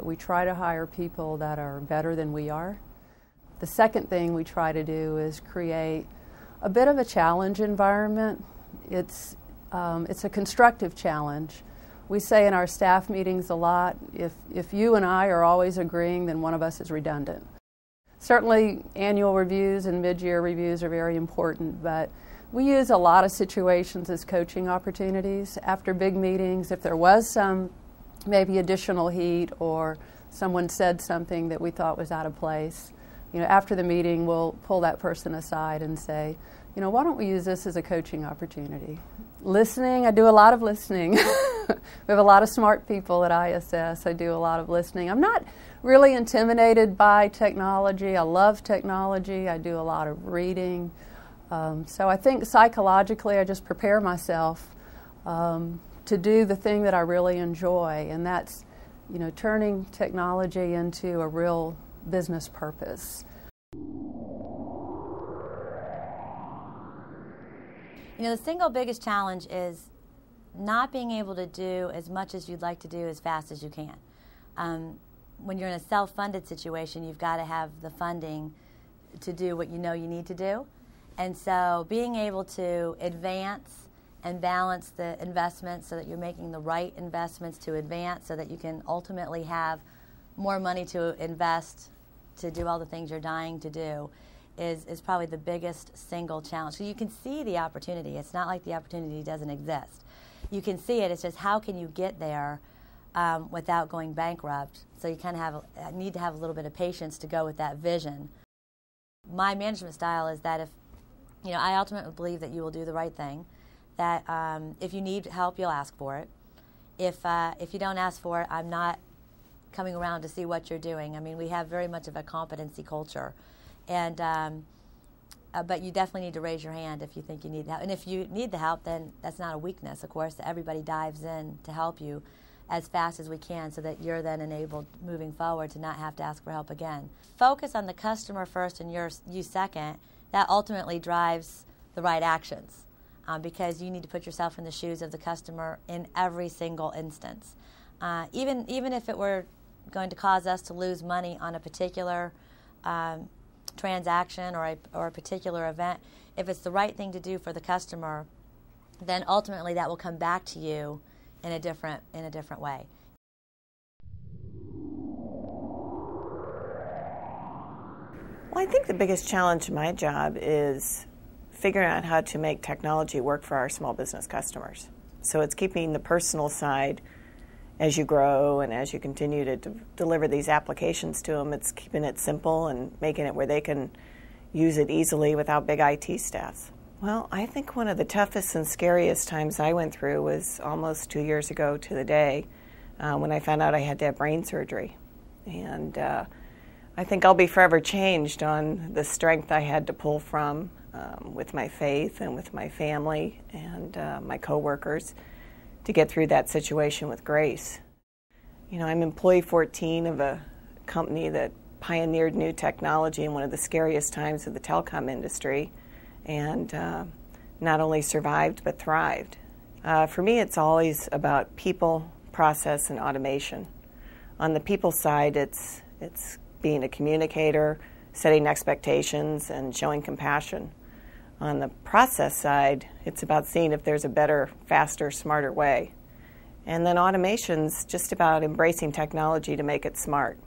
We try to hire people that are better than we are. The second thing we try to do is create a bit of a challenge environment. It's a constructive challenge. We say in our staff meetings a lot, if you and I are always agreeing, then one of us is redundant. Certainly annual reviews and mid-year reviews are very important, but we use a lot of situations as coaching opportunities. After big meetings, if there was some maybe additional heat or someone said something that we thought was out of place, after the meeting we'll pull that person aside and say, why don't we use this as a coaching opportunity? Listening, I do a lot of listening. We have a lot of smart people at ISS. I do a lot of listening. I'm not really intimidated by technology. I love technology. I do a lot of reading. So I think psychologically I just prepare myself to do the thing that I really enjoy, and that's turning technology into a real business purpose. The single biggest challenge is not being able to do as much as you'd like to do as fast as you can. When you're in a self-funded situation, you've got to have the funding to do what you need to do. And so being able to advance and balance the investments so that you're making the right investments to advance so that you can ultimately have more money to invest to do all the things you're dying to do is probably the biggest single challenge. So you can see the opportunity. It's not like the opportunity doesn't exist. You can see it. It's just how can you get there without going bankrupt. So you kind of need to have a little bit of patience to go with that vision. My management style is that I ultimately believe that you will do the right thing, that if you need help, you'll ask for it. If you don't ask for it, I'm not coming around to see what you're doing. I mean, we have very much of a competency culture. And but you definitely need to raise your hand if you think you need help. And if you need the help, then that's not a weakness, of course. Everybody dives in to help you as fast as we can so that you're then enabled moving forward to not have to ask for help again. Focus on the customer first and you second. That ultimately drives the right actions because you need to put yourself in the shoes of the customer in every single instance. Even if it were going to cause us to lose money on a particular transaction or a particular event, if it's the right thing to do for the customer, then ultimately that will come back to you in a different way. Well, I think the biggest challenge in my job is figuring out how to make technology work for our small business customers. So it's keeping the personal side as you grow and as you continue to deliver these applications to them. It's keeping it simple and making it where they can use it easily without big IT staffs. Well, I think one of the toughest and scariest times I went through was almost 2 years ago to the day when I found out I had to have brain surgery. And I think I'll be forever changed on the strength I had to pull from with my faith and with my family and my coworkers to get through that situation with grace. I'm employee 14 of a company that pioneered new technology in one of the scariest times of the telecom industry and not only survived but thrived. For me, it's always about people, process, and automation. On the people side, it's being a communicator, setting expectations, and showing compassion. On the process side, it's about seeing if there's a better, faster, smarter way. And then automation's just about embracing technology to make it smart.